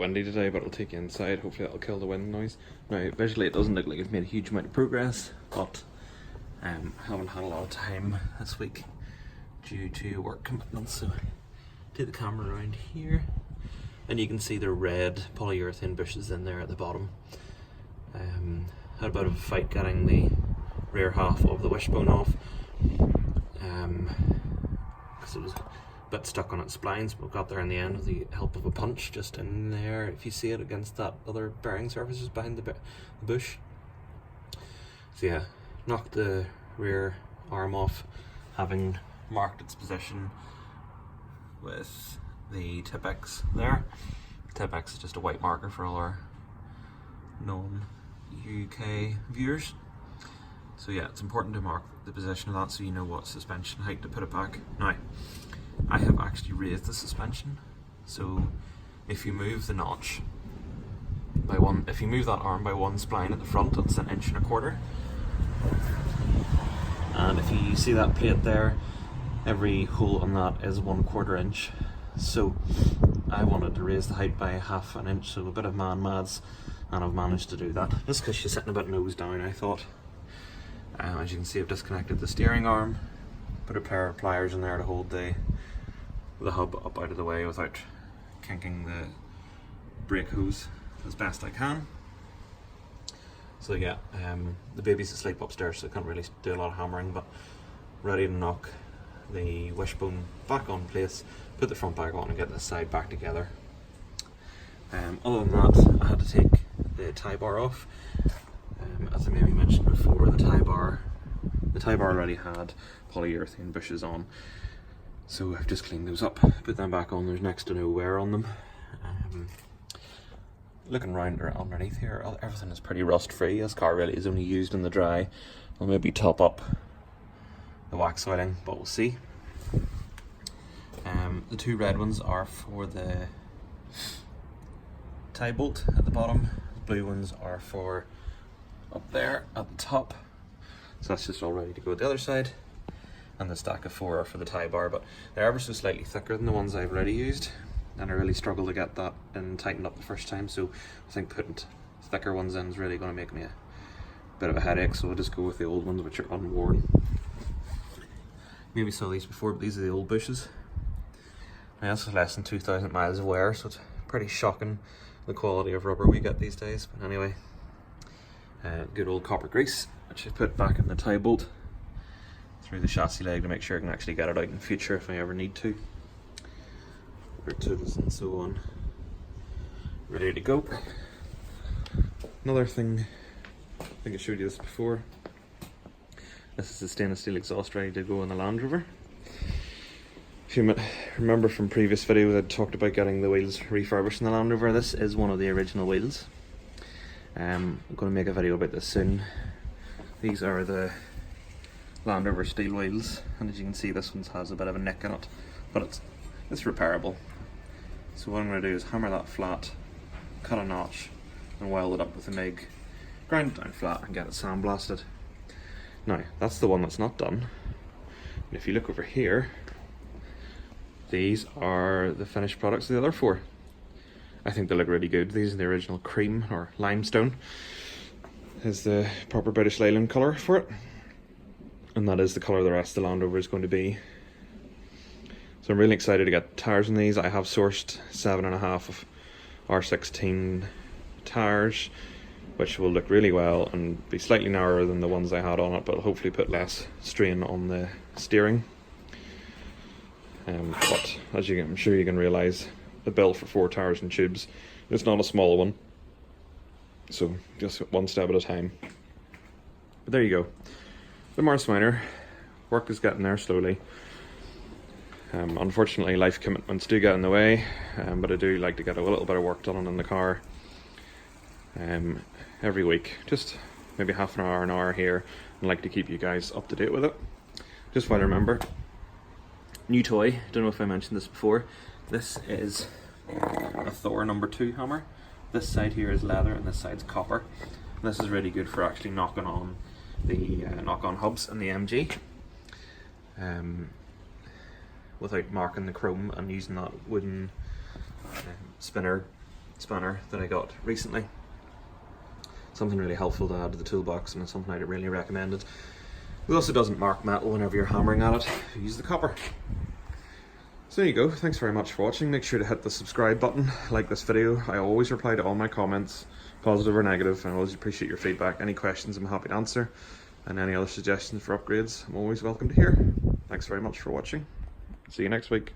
windy today, but I'll take you inside. Hopefully that'll kill the wind noise. Now, visually it doesn't look like I've made a huge amount of progress, but I haven't had a lot of time this week due to work commitments. So take the camera around here, and you can see the red polyurethane bushes in there at the bottom. Had a bit of a fight getting the rear half of the wishbone off, because it was a bit stuck on its splines, but we got there in the end with the help of a punch just in there, if you see it, against that other bearing surfaces behind the bush. So yeah, knocked the rear arm off, having marked its position with the Tipex there. Tipex is just a white marker for all our non-UK viewers. So yeah, it's important to mark the position of that so you know what suspension height to put it back. Now, I have actually raised the suspension, so if you move the notch by one, if you move that arm by one spline at the front, it's 1.25 inches. And if you see that plate there, every hole on that is 1/4 inch. So I wanted to raise the height by 1/2 inch, so a bit of man-mads, and I've managed to do that. Just because she's sitting a bit nose down, I thought. As you can see, I've disconnected the steering arm, put a pair of pliers in there to hold the hub up out of the way without kinking the brake hose as best I can. So yeah, the baby's asleep upstairs, so I can't really do a lot of hammering, but ready to knock the wishbone back on place, put the front back on and get this side back together. Other than that, I had to take the tie bar off. As I maybe mentioned before, the tie bar already had polyurethane bushes on, so I've just cleaned those up, put them back on. There's next to no wear on them. Looking round underneath here, everything is pretty rust free. This car really is only used in the dry. I'll maybe top up the wax oiling, but we'll see. The two red ones are for the tie bolt at the bottom. The blue ones are for up there at the top. So that's just all ready to go at the other side. And the stack of 4 are for the tie bar, but they're ever so slightly thicker than the ones I've already used, and I really struggled to get that and tightened up the first time, so I think putting thicker ones in is really going to make me a bit of a headache, so I'll just go with the old ones, which are unworn. Maybe saw these before, but these are the old bushes. Now, this is less than 2,000 miles of wear, so it's pretty shocking the quality of rubber we get these days. But anyway, good old copper grease, which I put back in the tie bolt through the chassis leg to make sure I can actually get it out in the future if I ever need to. Tools and so on, ready to go. Another thing, I think I showed you this before, this is the stainless steel exhaust ready to go in the Land Rover. If you remember from previous videos, I talked about getting the wheels refurbished in the Land Rover. This is one of the original wheels. I'm going to make a video about this soon. These are the Land Rover steel wheels, and as you can see, this one has a bit of a nick in it, but it's repairable. So what I'm going to do is hammer that flat, cut a notch, and weld it up with a MIG, grind it down flat and get it sandblasted. Now, that's the one that's not done. And if you look over here, these are the finished products of the other 4. I think they look really good. These are the original cream, or limestone is the proper British Leyland colour for it. And that is the colour the rest of the Land Rover is going to be. So I'm really excited to get tyres on these. I have sourced 7.5 of R16 tyres, which will look really well and be slightly narrower than the ones I had on it, but hopefully put less strain on the steering. But as I'm sure you can realise, the bill for 4 tyres and tubes, it's not a small one. So just one step at a time. But there you go. The Mars Minor. Work is getting there slowly. Unfortunately, life commitments do get in the way, but I do like to get a little bit of work done in the car every week. Just maybe half an hour here, and like to keep you guys up to date with it. Just while I remember, new toy, don't know if I mentioned this before, this is a Thor number 2 hammer. This side here is leather and this side's copper. And this is really good for actually knocking on the knock-on hubs in the MG. Without marking the chrome and using that wooden spinner spanner that I got recently. Something really helpful to add to the toolbox, and it's something I'd really recommend it. It also doesn't mark metal whenever you're hammering at it. You use the copper. So there you go. Thanks very much for watching. Make sure to hit the subscribe button, like this video. I always reply to all my comments, positive or negative, and I always appreciate your feedback. Any questions I'm happy to answer, and any other suggestions for upgrades I'm always welcome to hear. Thanks very much for watching. See you next week.